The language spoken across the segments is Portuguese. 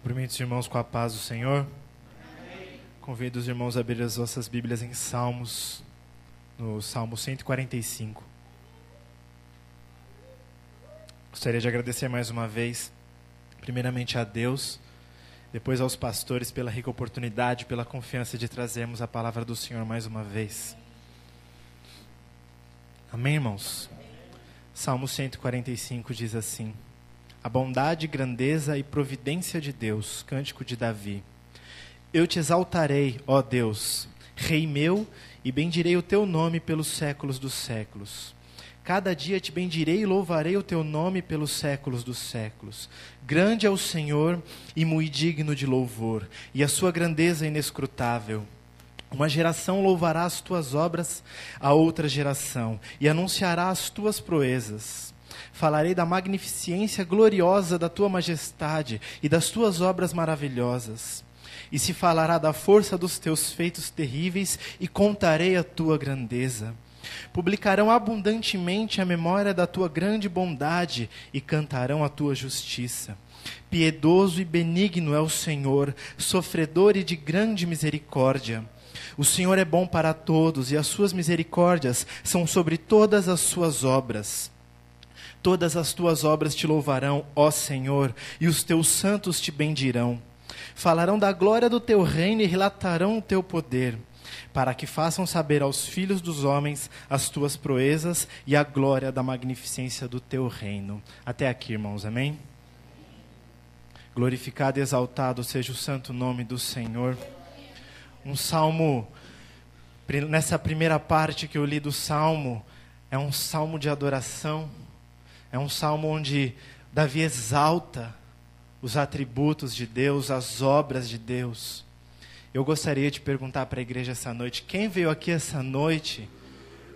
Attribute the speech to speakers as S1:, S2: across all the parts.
S1: Cumprimento os irmãos com a paz do Senhor. Amém. Convido os irmãos a abrir as vossas Bíblias em Salmos, no Salmo 145. Gostaria de agradecer mais uma vez, primeiramente a Deus, depois aos pastores pela rica oportunidade, pela confiança de trazermos a palavra do Senhor mais uma vez. Amém, irmãos? Salmo 145 diz assim: a bondade, grandeza e providência de Deus, cântico de Davi. Eu te exaltarei, ó Deus, Rei meu, e bendirei o teu nome pelos séculos dos séculos. Cada dia te bendirei e louvarei o teu nome pelos séculos dos séculos. Grande é o Senhor e muito digno de louvor, e a sua grandeza é inescrutável. Uma geração louvará as tuas obras a outra geração, e anunciará as tuas proezas. Falarei da magnificência gloriosa da tua majestade e das tuas obras maravilhosas. E se falará da força dos teus feitos terríveis, e contarei a tua grandeza. Publicarão abundantemente a memória da tua grande bondade, e cantarão a tua justiça. Piedoso e benigno é o Senhor, sofredor e de grande misericórdia. O Senhor é bom para todos, e as suas misericórdias são sobre todas as suas obras. Todas as tuas obras te louvarão, ó Senhor, e os teus santos te bendirão. Falarão da glória do teu reino e relatarão o teu poder, para que façam saber aos filhos dos homens as tuas proezas e a glória da magnificência do teu reino. Até aqui, irmãos, amém? Glorificado e exaltado seja o santo nome do Senhor. Um salmo, nessa primeira parte que eu li do salmo, é um salmo de adoração. É um salmo onde Davi exalta os atributos de Deus, as obras de Deus. Eu gostaria de perguntar para a igreja essa noite: quem veio aqui essa noite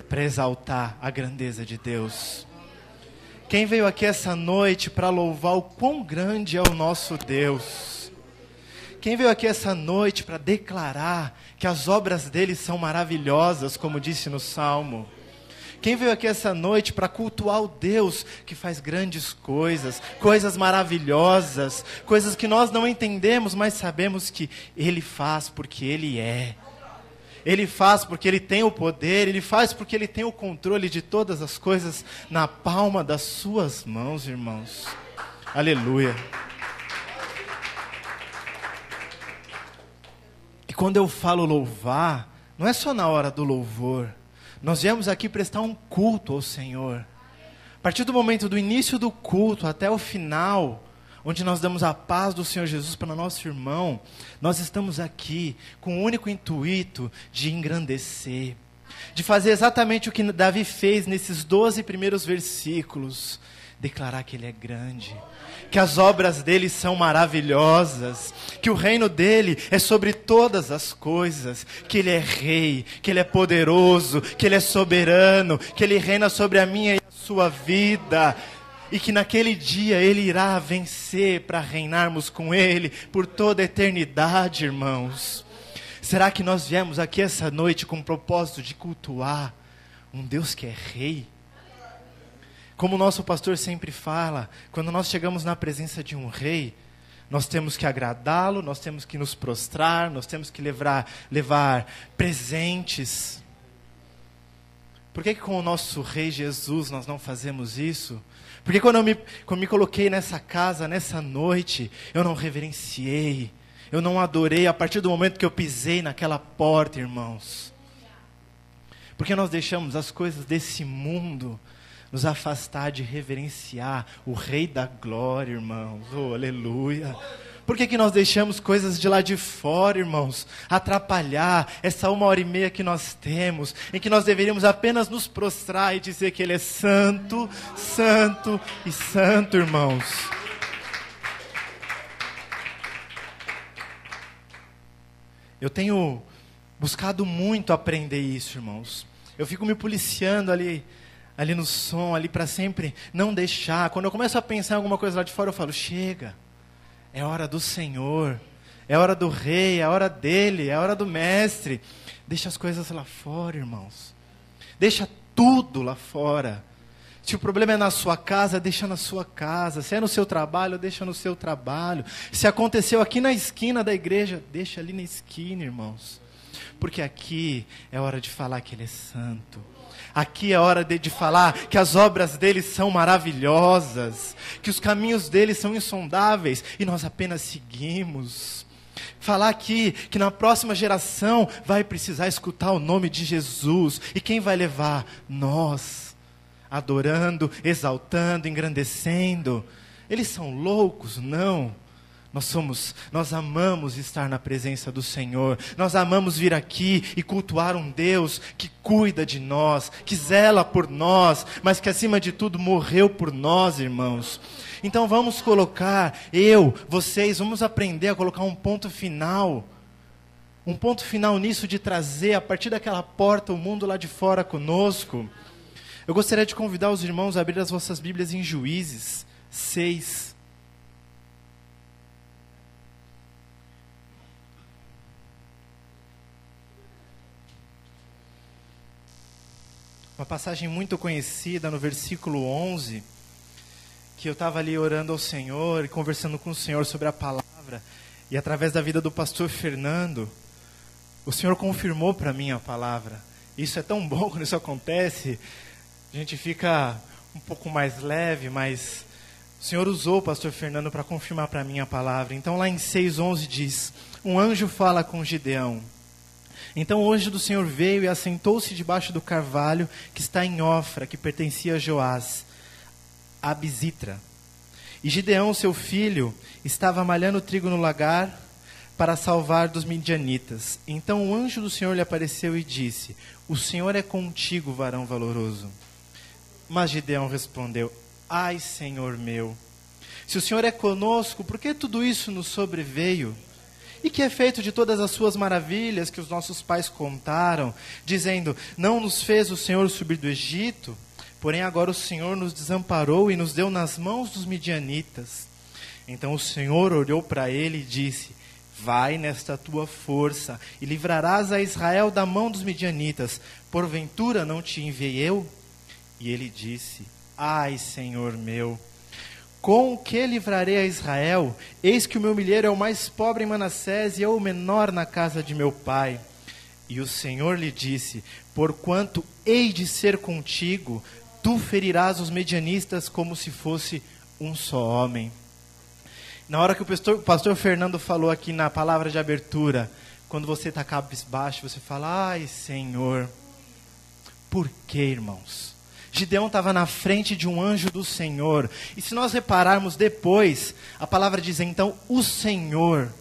S1: para exaltar a grandeza de Deus? Quem veio aqui essa noite para louvar o quão grande é o nosso Deus? Quem veio aqui essa noite para declarar que as obras dele são maravilhosas, como disse no salmo? Quem veio aqui essa noite para cultuar o Deus que faz grandes coisas, coisas maravilhosas, coisas que nós não entendemos, mas sabemos que Ele faz porque Ele é. Ele faz porque Ele tem o poder, Ele faz porque Ele tem o controle de todas as coisas na palma das suas mãos, irmãos. Aleluia. E quando eu falo louvar, não é só na hora do louvor. Nós viemos aqui prestar um culto ao Senhor. A partir do momento do início do culto até o final, onde nós damos a paz do Senhor Jesus para o nosso irmão, nós estamos aqui com o único intuito de engrandecer, de fazer exatamente o que Davi fez nesses 12 primeiros versículos: declarar que Ele é grande, que as obras dele são maravilhosas, que o reino dele é sobre todas as coisas, que ele é rei, que ele é poderoso, que ele é soberano, que ele reina sobre a minha e a sua vida, e que naquele dia ele irá vencer para reinarmos com ele por toda a eternidade, irmãos. Será que nós viemos aqui essa noite com o propósito de cultuar um Deus que é rei? Como o nosso pastor sempre fala, quando nós chegamos na presença de um rei, nós temos que agradá-lo, nós temos que nos prostrar, nós temos que levar presentes. Por que com o nosso rei Jesus nós não fazemos isso? Porque quando eu me coloquei nessa casa, nessa noite, eu não reverenciei, eu não adorei a partir do momento que eu pisei naquela porta, irmãos. Porque nós deixamos as coisas desse mundo nos afastar de reverenciar o Rei da Glória, irmãos. Oh, aleluia. Por que nós deixamos coisas de lá de fora, irmãos, atrapalhar essa 1h30 que nós temos, em que nós deveríamos apenas nos prostrar e dizer que Ele é santo, santo e santo, irmãos. Eu tenho buscado muito aprender isso, irmãos. Eu fico me policiando ali no som, ali para sempre não deixar. Quando eu começo a pensar em alguma coisa lá de fora, eu falo: chega, é hora do Senhor, é hora do Rei, é hora dele, é hora do Mestre. Deixa as coisas lá fora, irmãos. Deixa tudo lá fora. Se o problema é na sua casa, deixa na sua casa. Se é no seu trabalho, deixa no seu trabalho. Se aconteceu aqui na esquina da igreja, deixa ali na esquina, irmãos. Porque aqui é hora de falar que Ele é santo. Aqui é hora de falar que as obras dele são maravilhosas, que os caminhos dele são insondáveis e nós apenas seguimos. Falar aqui que na próxima geração vai precisar escutar o nome de Jesus. E quem vai levar? Nós. Adorando, exaltando, engrandecendo. Eles são loucos? Não. Nós amamos estar na presença do Senhor. Nós amamos vir aqui e cultuar um Deus que cuida de nós, que zela por nós, mas que acima de tudo morreu por nós, irmãos. Então vamos colocar, vocês, vamos aprender a colocar um ponto final. Um ponto final nisso de trazer a partir daquela porta o mundo lá de fora conosco. Eu gostaria de convidar os irmãos a abrir as vossas Bíblias em Juízes 6. Uma passagem muito conhecida no versículo 11, que eu estava ali orando ao Senhor e conversando com o Senhor sobre a palavra, e através da vida do pastor Fernando, o Senhor confirmou para mim a palavra. Isso é tão bom quando isso acontece, a gente fica um pouco mais leve, mas o Senhor usou o pastor Fernando para confirmar para mim a palavra. Então lá em 6:11 diz, um anjo fala com Gideão. Então o anjo do Senhor veio e assentou-se debaixo do carvalho que está em Ofra, que pertencia a Joás, a Abisitra. E Gideão, seu filho, estava malhando trigo no lagar para salvar dos midianitas. Então o anjo do Senhor lhe apareceu e disse, o Senhor é contigo, varão valoroso. Mas Gideão respondeu, ai, Senhor meu, se o Senhor é conosco, por que tudo isso nos sobreveio? E que é feito de todas as suas maravilhas que os nossos pais contaram, dizendo, não nos fez o Senhor subir do Egito? Porém agora o Senhor nos desamparou e nos deu nas mãos dos midianitas. Então o Senhor olhou para ele e disse, vai nesta tua força e livrarás a Israel da mão dos midianitas. Porventura não te enviei eu? E ele disse, ai, Senhor meu, com o que livrarei a Israel? Eis que o meu milheiro é o mais pobre em Manassés e eu o menor na casa de meu pai. E o Senhor lhe disse, porquanto hei de ser contigo, tu ferirás os medianistas como se fosse um só homem. Na hora que o pastor Fernando falou aqui na palavra de abertura, quando você está cabisbaixo, você fala, ai, Senhor. Por quê, irmãos? Gideão estava na frente de um anjo do Senhor. E se nós repararmos depois, a palavra diz então, o Senhor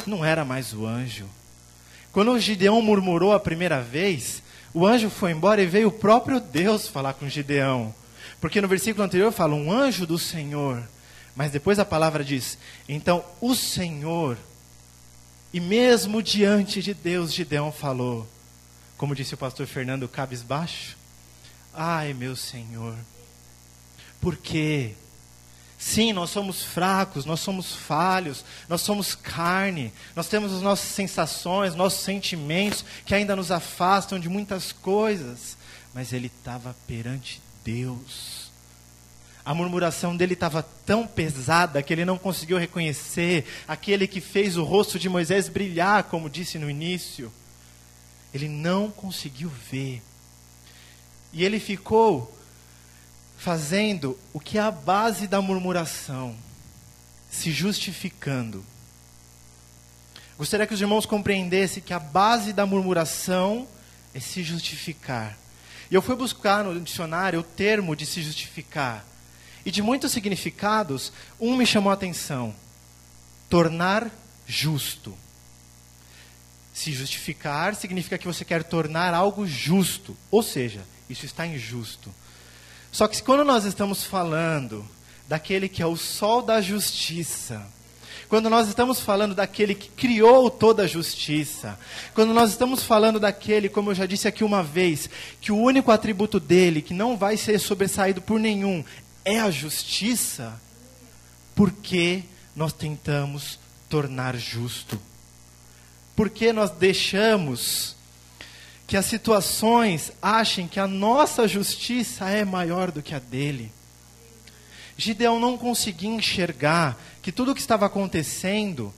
S1: não era mais o anjo. Quando o Gideão murmurou a primeira vez, o anjo foi embora e veio o próprio Deus falar com Gideão. Porque no versículo anterior fala um anjo do Senhor. Mas depois a palavra diz, então o Senhor, e mesmo diante de Deus, Gideão falou, como disse o pastor Fernando, cabisbaixo, ai, meu Senhor, por quê? Sim, nós somos fracos, nós somos falhos, nós somos carne, nós temos as nossas sensações, nossos sentimentos que ainda nos afastam de muitas coisas. Mas ele estava perante Deus. A murmuração dele estava tão pesada que ele não conseguiu reconhecer aquele que fez o rosto de Moisés brilhar, como disse no início. Ele não conseguiu ver. E ele ficou fazendo o que é a base da murmuração, se justificando. Gostaria que os irmãos compreendessem que a base da murmuração é se justificar. E eu fui buscar no dicionário o termo de se justificar. E de muitos significados, um me chamou a atenção. Tornar justo. Se justificar significa que você quer tornar algo justo. Ou seja, isso está injusto. Só que quando nós estamos falando daquele que é o sol da justiça, quando nós estamos falando daquele que criou toda a justiça, quando nós estamos falando daquele, como eu já disse aqui uma vez, que o único atributo dele, que não vai ser sobressaído por nenhum, é a justiça, por que nós tentamos tornar justo? Por que nós deixamos que as situações achem que a nossa justiça é maior do que a dele. Gideão não conseguia enxergar que tudo o que estava acontecendo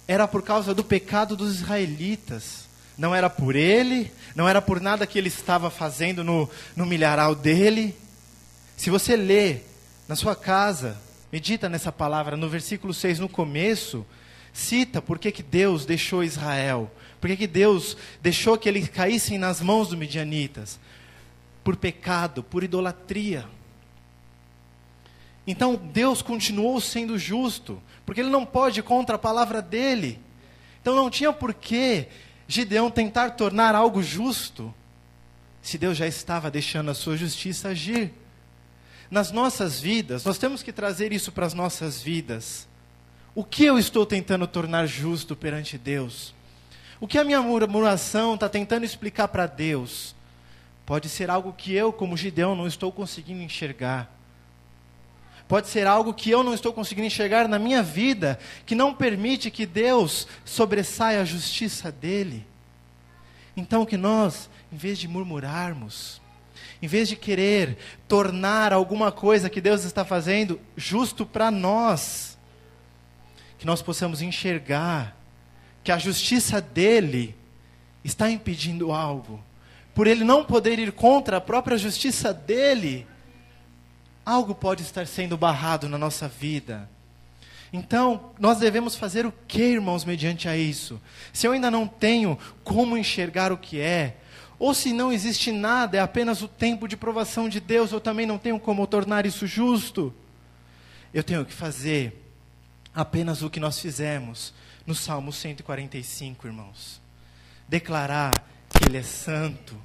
S1: era por causa do pecado dos israelitas. Não era por ele, não era por nada que ele estava fazendo no milharal dele. Se você lê na sua casa, medita nessa palavra, no versículo 6, no começo, cita por que Deus deixou Israel. Por que Deus deixou que eles caíssem nas mãos dos midianitas? Por pecado, por idolatria. Então Deus continuou sendo justo, porque Ele não pode ir contra a palavra dEle. Então não tinha por que Gideão tentar tornar algo justo, se Deus já estava deixando a sua justiça agir. Nas nossas vidas, nós temos que trazer isso para as nossas vidas. O que eu estou tentando tornar justo perante Deus? O que a minha murmuração está tentando explicar para Deus? Pode ser algo que eu, como Gideão, não estou conseguindo enxergar. Pode ser algo que eu não estou conseguindo enxergar na minha vida, que não permite que Deus sobressaia a justiça dEle. Então que nós, em vez de murmurarmos, em vez de querer tornar alguma coisa que Deus está fazendo justo para nós, que nós possamos enxergar que a justiça dEle está impedindo algo. Por Ele não poder ir contra a própria justiça dEle, algo pode estar sendo barrado na nossa vida. Então, nós devemos fazer o que, irmãos, mediante a isso? Se eu ainda não tenho como enxergar o que é, ou se não existe nada, é apenas o tempo de provação de Deus, eu também não tenho como tornar isso justo, eu tenho que fazer apenas o que nós fizemos no Salmo 145, irmãos. Declarar que Ele é santo,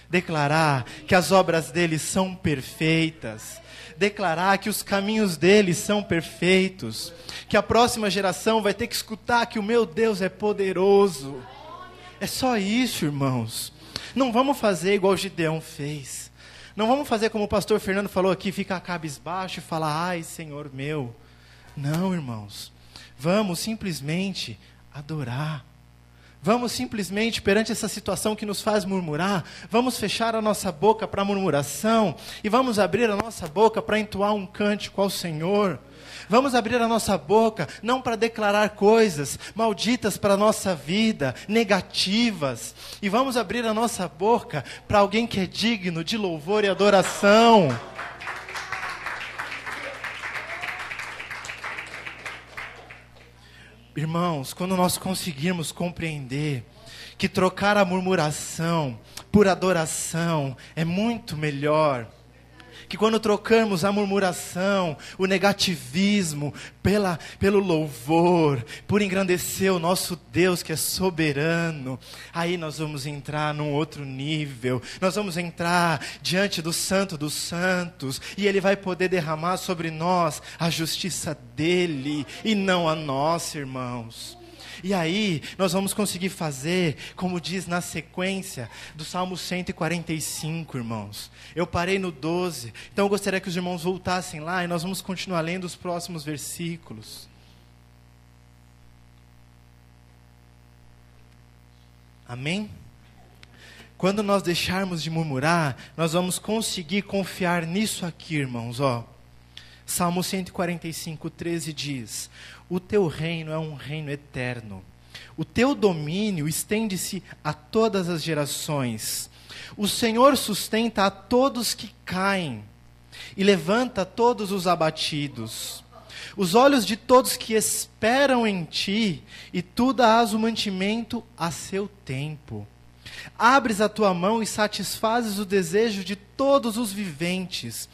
S1: declarar que as obras dEle são perfeitas, declarar que os caminhos dEle são perfeitos, que a próxima geração vai ter que escutar que o meu Deus é poderoso. É só isso, irmãos. Não vamos fazer igual o Gideão fez. Não vamos fazer como o pastor Fernando falou aqui, ficar cabisbaixo e falar, ai, Senhor meu. Não, irmãos. Vamos simplesmente adorar. Vamos simplesmente, perante essa situação que nos faz murmurar, vamos fechar a nossa boca para murmuração e vamos abrir a nossa boca para entoar um cântico ao Senhor. Vamos abrir a nossa boca, não para declarar coisas malditas para a nossa vida, negativas. E vamos abrir a nossa boca para alguém que é digno de louvor e adoração. Irmãos, quando nós conseguirmos compreender que trocar a murmuração por adoração é muito melhor, que quando trocamos a murmuração, o negativismo, pelo louvor, por engrandecer o nosso Deus que é soberano, aí nós vamos entrar num outro nível, nós vamos entrar diante do Santo dos Santos, e Ele vai poder derramar sobre nós a justiça dEle, e não a nossa, irmãos. E aí, nós vamos conseguir fazer, como diz na sequência do Salmo 145, irmãos. Eu parei no 12, então eu gostaria que os irmãos voltassem lá e nós vamos continuar lendo os próximos versículos. Amém? Quando nós deixarmos de murmurar, nós vamos conseguir confiar nisso aqui, irmãos, ó. Salmo 145, 13 diz: o teu reino é um reino eterno. O teu domínio estende-se a todas as gerações. O Senhor sustenta a todos que caem e levanta todos os abatidos. Os olhos de todos que esperam em ti, e tu dás o mantimento a seu tempo. Abres a tua mão e satisfazes o desejo de todos os viventes.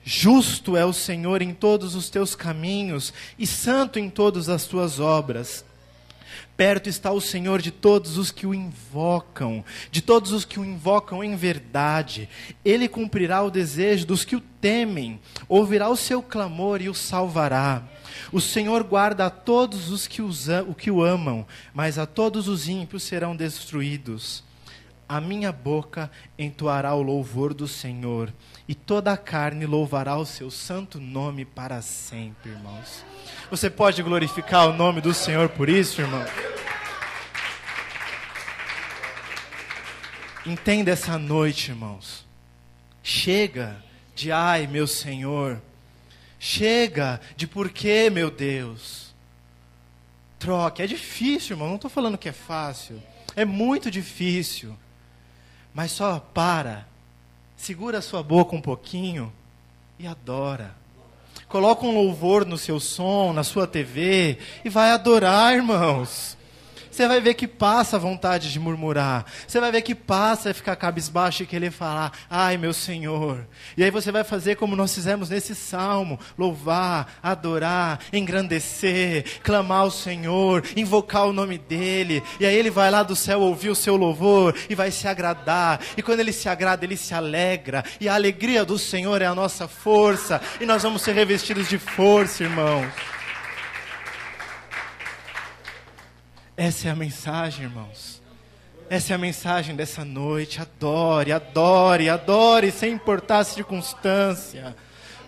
S1: Justo é o Senhor em todos os teus caminhos, e santo em todas as tuas obras. Perto está o Senhor de todos os que o invocam, em verdade. Ele cumprirá o desejo dos que o temem, ouvirá o seu clamor e o salvará. O Senhor guarda a todos os que o amam, mas a todos os ímpios serão destruídos. A minha boca entoará o louvor do Senhor, e toda a carne louvará o seu santo nome para sempre, irmãos. Você pode glorificar o nome do Senhor por isso, irmão? Entenda essa noite, irmãos. Chega de ai, meu Senhor. Chega de porquê, meu Deus. Troque. É difícil, irmão. Não estou falando que é fácil. É muito difícil. Mas só para. Segura a sua boca um pouquinho e adora. Coloca um louvor no seu som, na sua TV e vai adorar, irmãos. Você vai ver que passa a vontade de murmurar. Você vai ver que passa a ficar cabisbaixo e querer falar, ai, meu Senhor. E aí você vai fazer como nós fizemos nesse salmo. Louvar, adorar, engrandecer, clamar ao Senhor, invocar o nome dEle. E aí Ele vai lá do céu ouvir o seu louvor e vai se agradar. E quando Ele se agrada, Ele se alegra. E a alegria do Senhor é a nossa força. E nós vamos ser revestidos de força, irmãos. Essa é a mensagem, irmãos. Essa é a mensagem dessa noite. Adore, adore, adore, sem importar a circunstância.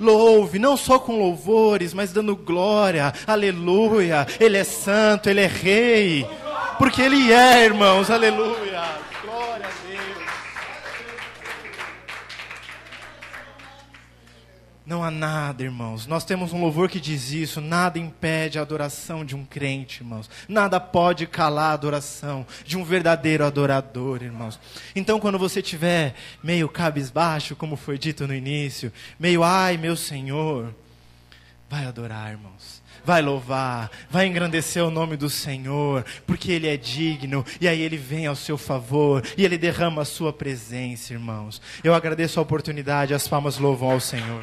S1: Louve, não só com louvores, mas dando glória. Aleluia. Ele é santo, Ele é rei. Porque Ele é, irmãos. Aleluia. Glória a Deus. Não há nada, irmãos. Nós temos um louvor que diz isso. Nada impede a adoração de um crente, irmãos. Nada pode calar a adoração de um verdadeiro adorador, irmãos. Então, quando você estiver meio cabisbaixo, como foi dito no início, meio, ai, meu Senhor, vai adorar, irmãos. Vai louvar, vai engrandecer o nome do Senhor, porque Ele é digno, e aí Ele vem ao seu favor, e Ele derrama a sua presença, irmãos. Eu agradeço a oportunidade, as palmas louvam ao Senhor.